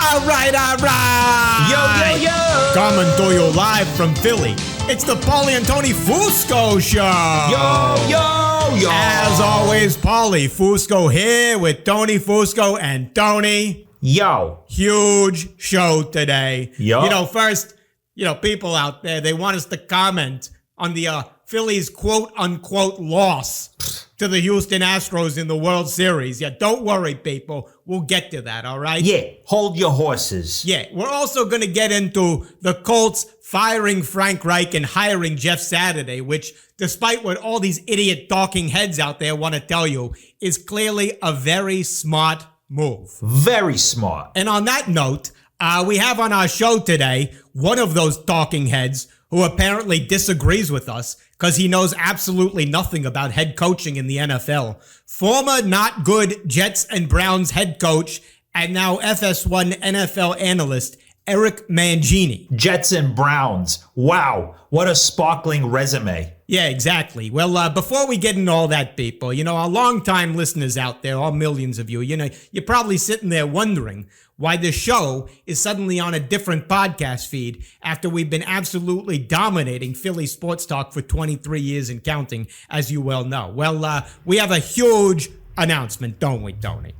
All right. Yo. Coming to you live from Philly. It's the Paulie and Tony Fusco Show. Yo. As always, Paulie Fusco here with Tony Fusco and Tony. Yo. Huge show today. Yo. First, people out there, they want us to comment on the Phillies quote-unquote loss to the Houston Astros in the World Series. Yeah, don't worry, people. We'll get to that, all right? Yeah, hold your horses. Yeah, we're also going to get into the Colts firing Frank Reich and hiring Jeff Saturday, which, despite what all these idiot talking heads out there want to tell you, is clearly a very smart move. Very smart. And on that note, we have on our show today one of those talking heads who apparently disagrees with us because he knows absolutely nothing about head coaching in the NFL. Former not good Jets and Browns head coach and now FS1 NFL analyst, Eric Mangini. Jets and Browns. Wow, what a sparkling resume. Yeah, exactly. Well, before we get into all that, people, our longtime listeners out there, all millions of you, you're probably sitting there wondering why the show is suddenly on a different podcast feed after we've been absolutely dominating Philly sports talk for 23 years and counting, as you well know. Well, we have a huge announcement, don't we, Tony?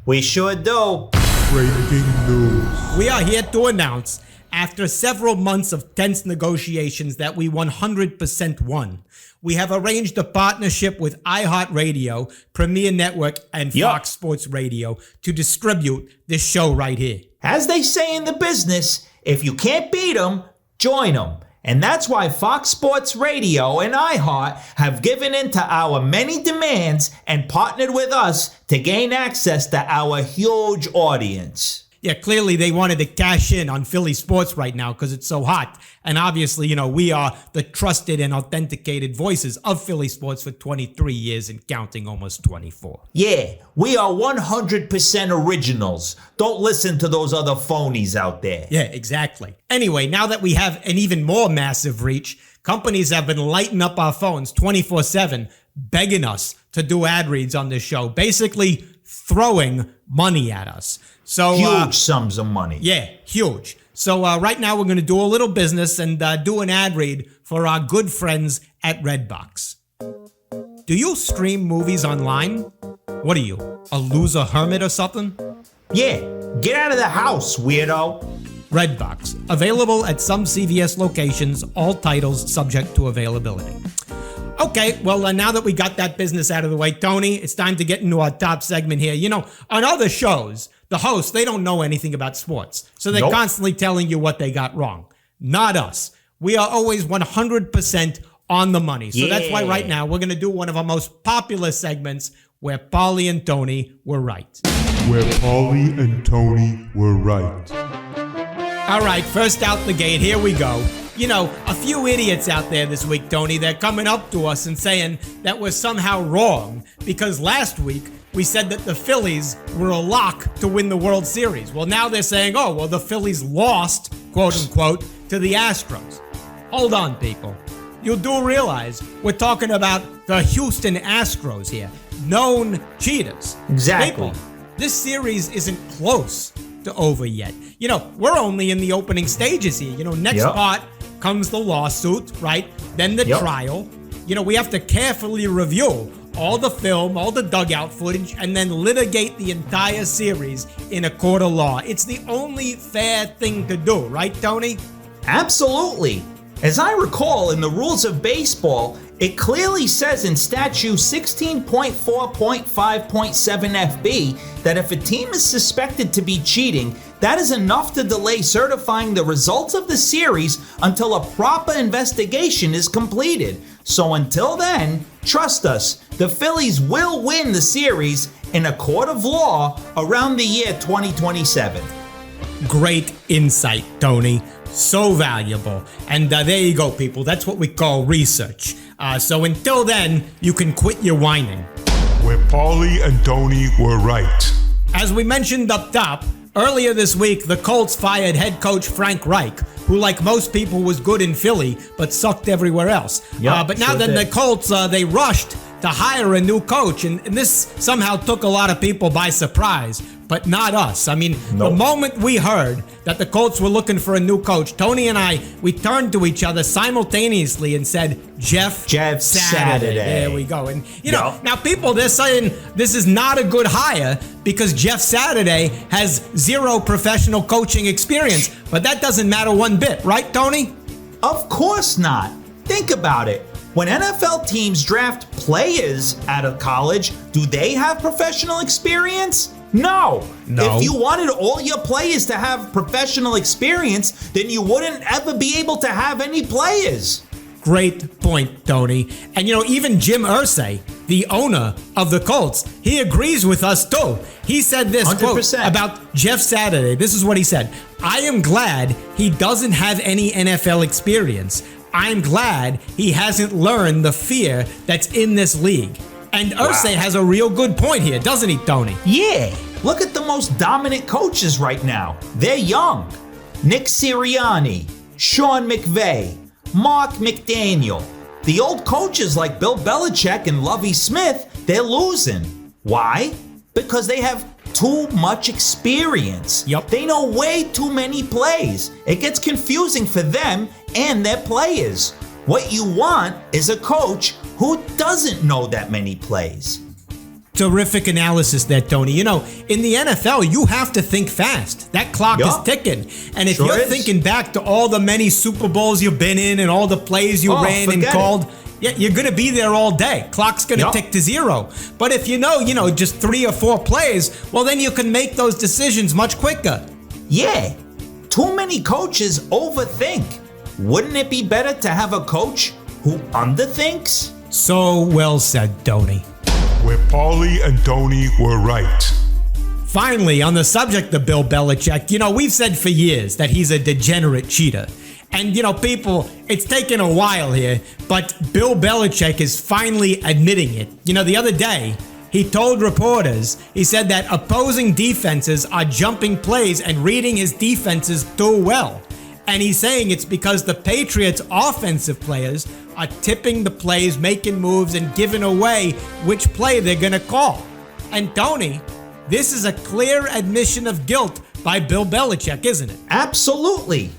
We sure do. Breaking news. We are here to announce, after several months of tense negotiations that we 100% won, we have arranged a partnership with iHeartRadio, Premier Network, and Fox Sports Radio to distribute this show right here. As they say in the business, if you can't beat them, join them. And that's why Fox Sports Radio and iHeart have given in to our many demands and partnered with us to gain access to our huge audience. Yeah, clearly they wanted to cash in on Philly sports right now because it's so hot. And obviously, we are the trusted and authenticated voices of Philly sports for 23 years and counting, almost 24. Yeah, we are 100% originals. Don't listen to those other phonies out there. Yeah, exactly. Anyway, now that we have an even more massive reach, companies have been lighting up our phones 24/7, begging us to do ad reads on this show, basically throwing money at us. So huge sums of money. Yeah, huge. So right now we're going to do a little business and do an ad read for our good friends at Redbox. Do you stream movies online? What are you, a loser hermit or something? Yeah, get out of the house, weirdo. Redbox, available at some CVS locations, all titles subject to availability. Okay, well, now that we got that business out of the way, Tony, it's time to get into our top segment here. On other shows, the hosts, they don't know anything about sports, so they're constantly telling you what they got wrong. Not us. We are always 100% on the money. So that's why right now we're going to do one of our most popular segments where Paulie and Tony were right. Where Paulie and Tony were right. All right, first out the gate, here we go. A few idiots out there this week, Tony, they're coming up to us and saying that we're somehow wrong because last week we said that the Phillies were a lock to win the World Series. Well, now they're saying, the Phillies lost, quote unquote, to the Astros. Hold on, people. You do realize we're talking about the Houston Astros here, known cheaters. Exactly. People, this series isn't close to over yet. We're only in the opening stages here. Next part comes the lawsuit, right? Then the trial. We have to carefully review all the film, all the dugout footage, and then litigate the entire series in a court of law. It's the only fair thing to do, right, Tony? Absolutely. As I recall, in the rules of baseball, it clearly says in statute 16.4.5.7 FB that if a team is suspected to be cheating, that is enough to delay certifying the results of the series until a proper investigation is completed. So until then, trust us, the Phillies will win the series in a court of law around the year 2027. Great insight, Tony. So valuable. And there you go, people. That's what we call research. So until then, you can quit your whining. Where Paulie and Tony were right. As we mentioned up top, earlier this week, the Colts fired head coach Frank Reich, who, like most people, was good in Philly, but sucked everywhere else. But now then, the Colts, they rushed to hire a new coach, and this somehow took a lot of people by surprise. but not us. I mean, The moment we heard that the Colts were looking for a new coach, Tony and I, we turned to each other simultaneously and said, Jeff Saturday. There we go. And, now people, they're saying this is not a good hire because Jeff Saturday has zero professional coaching experience. But that doesn't matter one bit, right, Tony? Of course not. Think about it. When NFL teams draft players out of college, do they have professional experience? No. If you wanted all your players to have professional experience, then you wouldn't ever be able to have any players. Great point, Tony. And even Jim Irsay, the owner of the Colts, he agrees with us too. He said this, quote, about Jeff Saturday. This is what he said. I am glad he doesn't have any NFL experience. I'm glad he hasn't learned the fear that's in this league. And Irsay has a real good point here, doesn't he, Tony? Yeah. Look at the most dominant coaches right now. They're young. Nick Sirianni, Sean McVay, Mark McDaniel. The old coaches like Bill Belichick and Lovie Smith, they're losing. Why? Because they have too much experience. Yep. They know way too many plays. It gets confusing for them and their players. What you want is a coach who doesn't know that many plays. Terrific analysis there, Tony. In the NFL, you have to think fast. That clock is ticking. And if you're thinking back to all the many Super Bowls you've been in and all the plays you ran and called, you're going to be there all day. Clock's going to tick to zero. But if you know just 3 or 4 plays, well, then you can make those decisions much quicker. Yeah. Too many coaches overthink. Wouldn't it be better to have a coach who underthinks? So well said, Tony. Where Paulie and Tony were right. Finally, on the subject of Bill Belichick, we've said for years that he's a degenerate cheater. And, people, it's taken a while here, but Bill Belichick is finally admitting it. The other day, he told reporters, he said that opposing defenses are jumping plays and reading his defenses too well. And he's saying it's because the Patriots' offensive players are tipping the plays, making moves, and giving away which play they're going to call. And Tony, this is a clear admission of guilt by Bill Belichick, isn't it? Absolutely.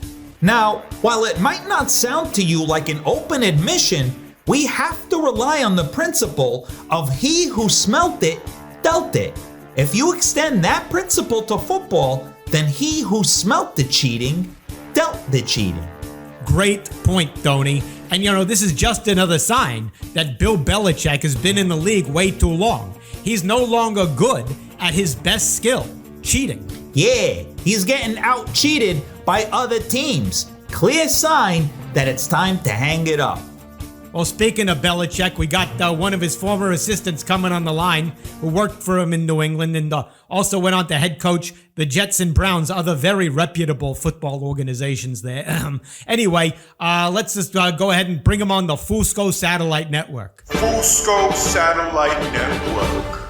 Now, while it might not sound to you like an open admission, we have to rely on the principle of he who smelt it, dealt it. If you extend that principle to football, then he who smelt the cheating, dealt the cheating. Great point, Tony. And this is just another sign that Bill Belichick has been in the league way too long. He's no longer good at his best skill, cheating. Yeah, he's getting out-cheated by other teams. Clear sign that it's time to hang it up. Well, speaking of Belichick, we got one of his former assistants coming on the line who worked for him in New England and also went on to head coach the Jets and Browns, other very reputable football organizations there. Anyway, let's just go ahead and bring him on the Fusco Satellite Network. Fusco Satellite Network.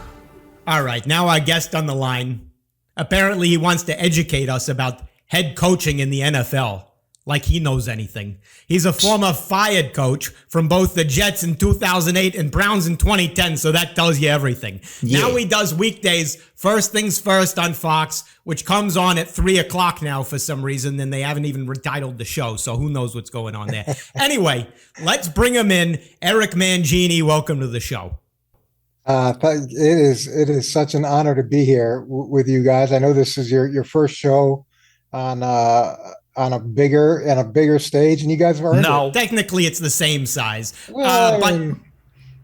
All right, now our guest on the line. Apparently he wants to educate us about head coaching in the NFL. Like he knows anything. He's a former fired coach from both the Jets in 2008 and Browns in 2010, so that tells you everything. Yeah. Now he does weekdays, First Things First on Fox, which comes on at 3 o'clock now for some reason, and they haven't even retitled the show, so who knows what's going on there. Anyway, let's bring him in. Eric Mangini, welcome to the show. It is such an honor to be here with you guys. I know this is your first show on a bigger stage, and you guys have already. No, technically it's the same size. Well, but I'm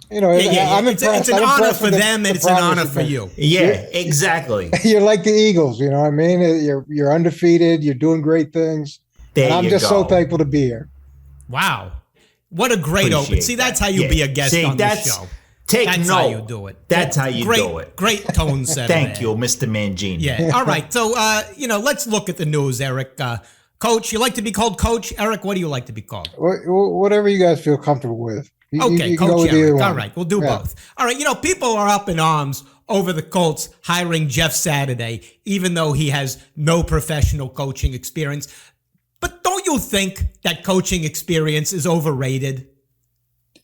it's impressed. an honor for them, and it's an honor for you. Yeah, exactly. You're like the Eagles, you know what I mean? You're undefeated. You're doing great things. And I'm just so thankful to be here. Wow, what a great open! See, that's how you be a guest on the show. That's how you do it. That's how you do it. Great tone setter. Thank you, Mr. Mangini. Yeah. All right. So, let's look at the news, Eric. Coach, you like to be called Coach? Eric, what do you like to be called? Whatever you guys feel comfortable with. Okay, Coach Eric. All right, we'll do both. All right, people are up in arms over the Colts hiring Jeff Saturday, even though he has no professional coaching experience. But don't you think that coaching experience is overrated?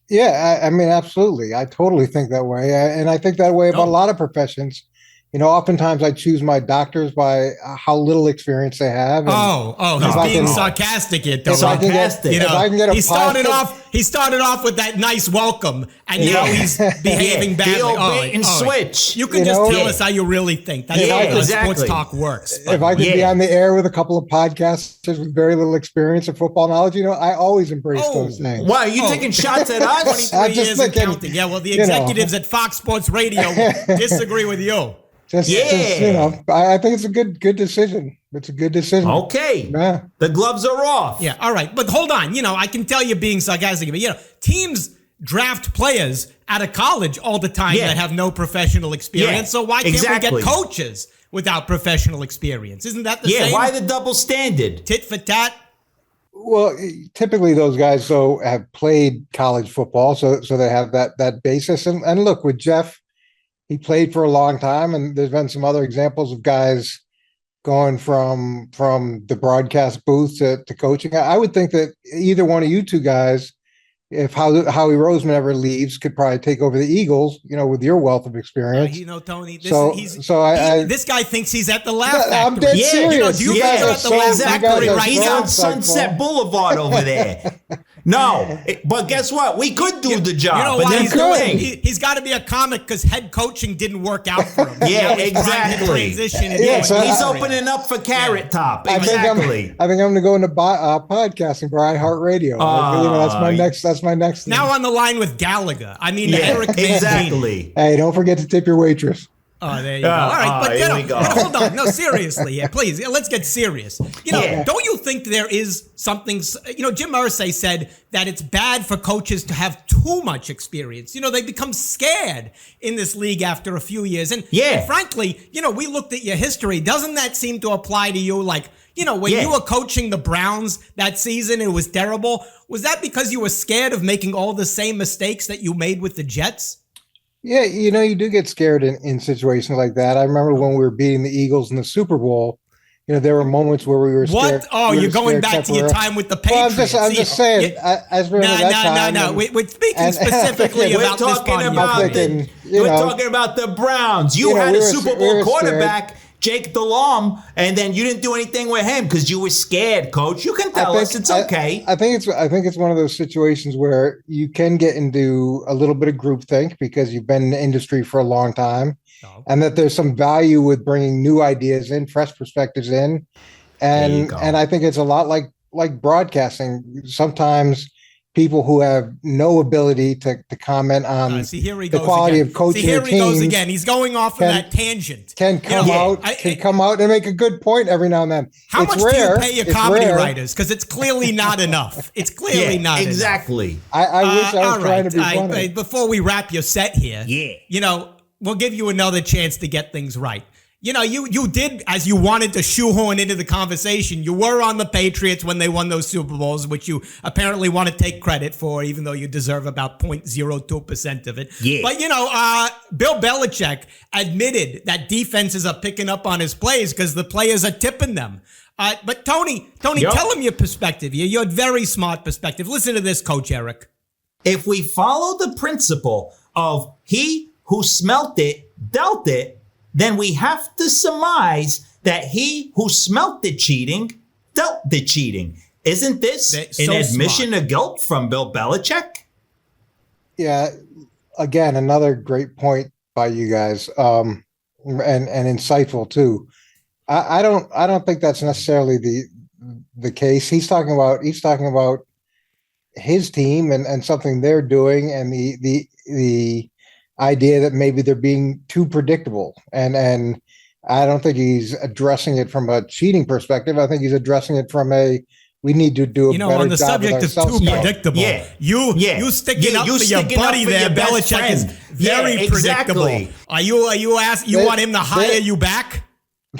Yeah, I mean, absolutely. I totally think that way. And I think that way about a lot of professions. oftentimes I choose my doctors by how little experience they have. And He's being sarcastic here, Tony. Sarcastic. If I can get a he started off with that nice welcome, and now he's behaving badly. He'll bait and switch. You can just tell us how you really think. That's how sports talk works. If I could be on the air with a couple of podcasters with very little experience of football knowledge, I always embrace those things. Why are you taking shots at us? 23 years and counting. Yeah, well, the executives at Fox Sports Radio disagree with you. I think it's a good decision. It's a good decision. Okay. Yeah. The gloves are off. Yeah, all right. But hold on. I can tell you're being sarcastic, but, teams draft players out of college all the time that have no professional experience. Yeah, so why can't we get coaches without professional experience? Isn't that the same? Yeah, why the double standard? Tit for tat? Well, typically those guys have played college football, so they have that basis. And look, with Jeff, he played for a long time, and there's been some other examples of guys going from the broadcast booth to coaching. I would think that either one of you two guys, if Howie Roseman ever leaves, could probably take over the Eagles, with your wealth of experience. Tony, this guy thinks he's at the Laugh Factory. I'm dead serious. You guys are at the Laugh Factory right He's now. on Sunset Boulevard over there. No, but guess what? We could do the job. But he's got to be a comic because head coaching didn't work out for him. Yeah, exactly. He's opening up for Carrot Top. Exactly. I think I'm going to go into podcasting for iHeartRadio. That's my next thing. Now on the line with Gallagher. Eric Mangini. Exactly. Hey, don't forget to tip your waitress. Oh, there you go. All right, but hold on. No, seriously, please, let's get serious. Don't you think there is something? Jim Irsay said that it's bad for coaches to have too much experience. They become scared in this league after a few years. And frankly, we looked at your history. Doesn't that seem to apply to you? Like, when you were coaching the Browns that season, it was terrible. Was that because you were scared of making all the same mistakes that you made with the Jets? Yeah, you do get scared in situations like that. I remember when we were beating the Eagles in the Super Bowl, there were moments where we were scared. What? Oh, you're going back to your time with the Patriots. Well, I'm just saying. No. We're speaking specifically about this part. We're talking about the Browns. You had a Super Bowl quarterback, Jake Delhomme, and then you didn't do anything with him because you were scared, Coach. You can tell us it's okay. I think it's one of those situations where you can get into a little bit of groupthink because you've been in the industry for a long time, and that there's some value with bringing new ideas in, fresh perspectives in, and I think it's a lot like broadcasting. Sometimes people who have no ability to comment on the quality of coaching here teams. He goes again. He's going off of that tangent. Can come out and make a good point every now and then. How much do you pay your comedy writers? Because it's clearly not enough. It's clearly not exactly. enough. I wish I was trying to be funny. Before we wrap your set here, we'll give you another chance to get things right. You did, as you wanted to shoehorn into the conversation, you were on the Patriots when they won those Super Bowls, which you apparently want to take credit for, even though you deserve about 0.02% of it. Yeah. But, Bill Belichick admitted that defenses are picking up on his plays because the players are tipping them. But Tony, tell him your perspective. Your very smart perspective. Listen to this, Coach Eric. If we follow the principle of he who smelt it, dealt it, then we have to surmise that he who smelt the cheating dealt the cheating. Isn't this an admission of guilt from Bill Belichick? Yeah, again, another great point by you guys, and insightful too. I don't think that's necessarily the case. He's talking about his team and something they're doing, and the idea that maybe they're being too predictable, and I don't think he's addressing it from a cheating perspective. I think he's addressing it from we need to do a better job. On the subject of too predictable, you sticking up for your buddy there, Belichick, is very predictable. Are you asking? You want him to hire you back?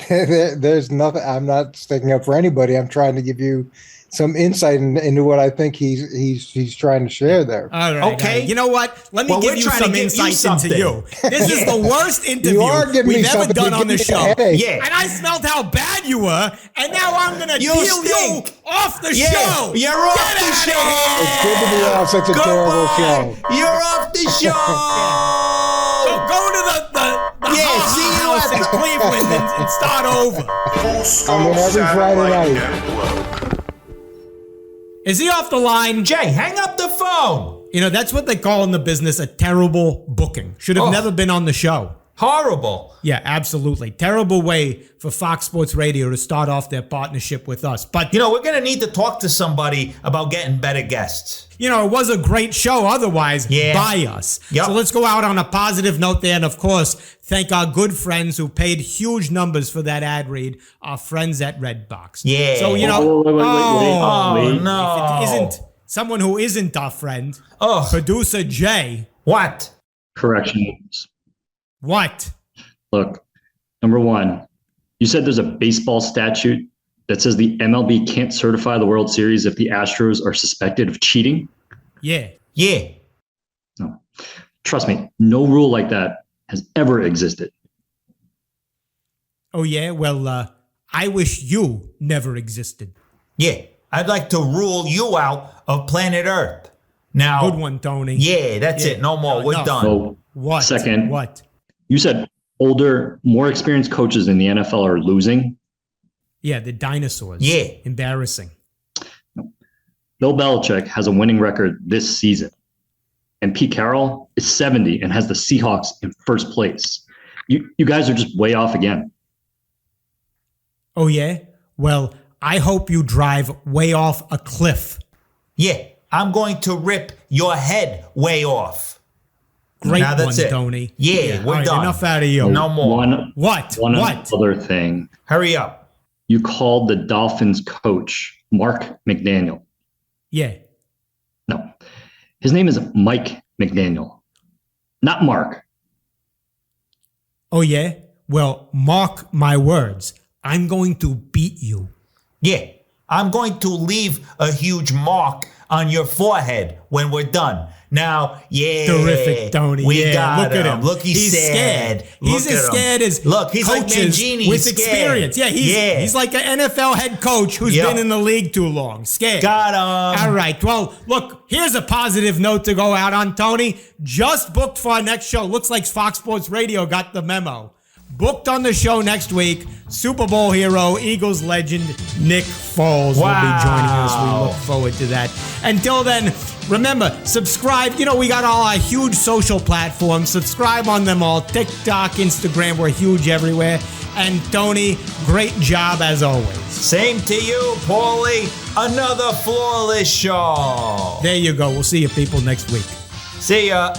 There's nothing. I'm not sticking up for anybody. I'm trying to give you some insight into what I think he's trying to share there. All right. Okay. You know what? Let me give you some insights into you. This is the worst interview we've ever done on the show. Yeah. And I smelled how bad you were, and now I'm going to deal you off the show. You're off the show. It's good to be on such a terrible show. You're off the show. So go to the see you at to Cleveland and start over. I mean, every Friday night. Is he off the line? Jay, hang up the phone. You know, that's what they call in the business a terrible booking. Should have never been on the show. Horrible. Yeah, absolutely. Terrible way for Fox Sports Radio to start off their partnership with us. But, You know, we're going to need to talk to somebody about getting better guests. you know, it was a great show otherwise by us. Yep. So let's go out on a positive note there. And, of course, thank our good friends who paid huge numbers for that ad read, our friends at Redbox. Yeah. So, you know, Oh, no. if it isn't someone who isn't our friend, Oh, producer Jay. what? Corrections. What? Look, number one, you said there's a baseball statute that says the MLB can't certify the World Series if the Astros are suspected of cheating. Yeah. Yeah. No. Trust me, no rule like that has ever existed. Oh, yeah? Well, I wish you never existed. Yeah. I'd like to rule you out of planet Earth. Now, Good one, Tony. yeah, that's it. No more. We're no. done. So, What? Second. What? you said older, more experienced coaches in the NFL are losing. Yeah, the dinosaurs. Yeah. Embarrassing. Bill Belichick has a winning record this season. And Pete Carroll is 70 and has the Seahawks in first place. You guys are just way off again. Oh, yeah? Well, I hope you drive way off a cliff. Yeah. I'm going to rip your head way off. Great Now that's one, it. Tony. Yeah, we're all right, done. Enough out of you. No more. What? One What? other thing. Hurry up. You called the Dolphins coach Mark McDaniel. Yeah. No, his name is Mike McDaniel, not Mark. Oh, yeah? Well, mark my words. I'm going to beat you. Yeah. I'm going to leave a huge mark on your forehead when we're done. Now, yeah. Terrific, Tony. We Yeah, got look at him. Look, he's sad. Scared. He's Look as at him. scared as Look, he's like coaches Mangini. with He's scared. experience. Yeah, he's like an NFL head coach who's Yep. been in the league too long. Scared. Got him. All right. Well, look, here's a positive note to go out on, Tony. Just booked for our next show. Looks like Fox Sports Radio got the memo. Booked on the show next week, Super Bowl hero, Eagles legend, Nick Foles will be joining us. We look forward to that. Until then, remember, subscribe. You know, we got all our huge social platforms. Subscribe on them all. TikTok, Instagram, we're huge everywhere. And Tony, great job as always. Same to you, Paulie. Another flawless show. There you go. We'll see you people next week. See ya.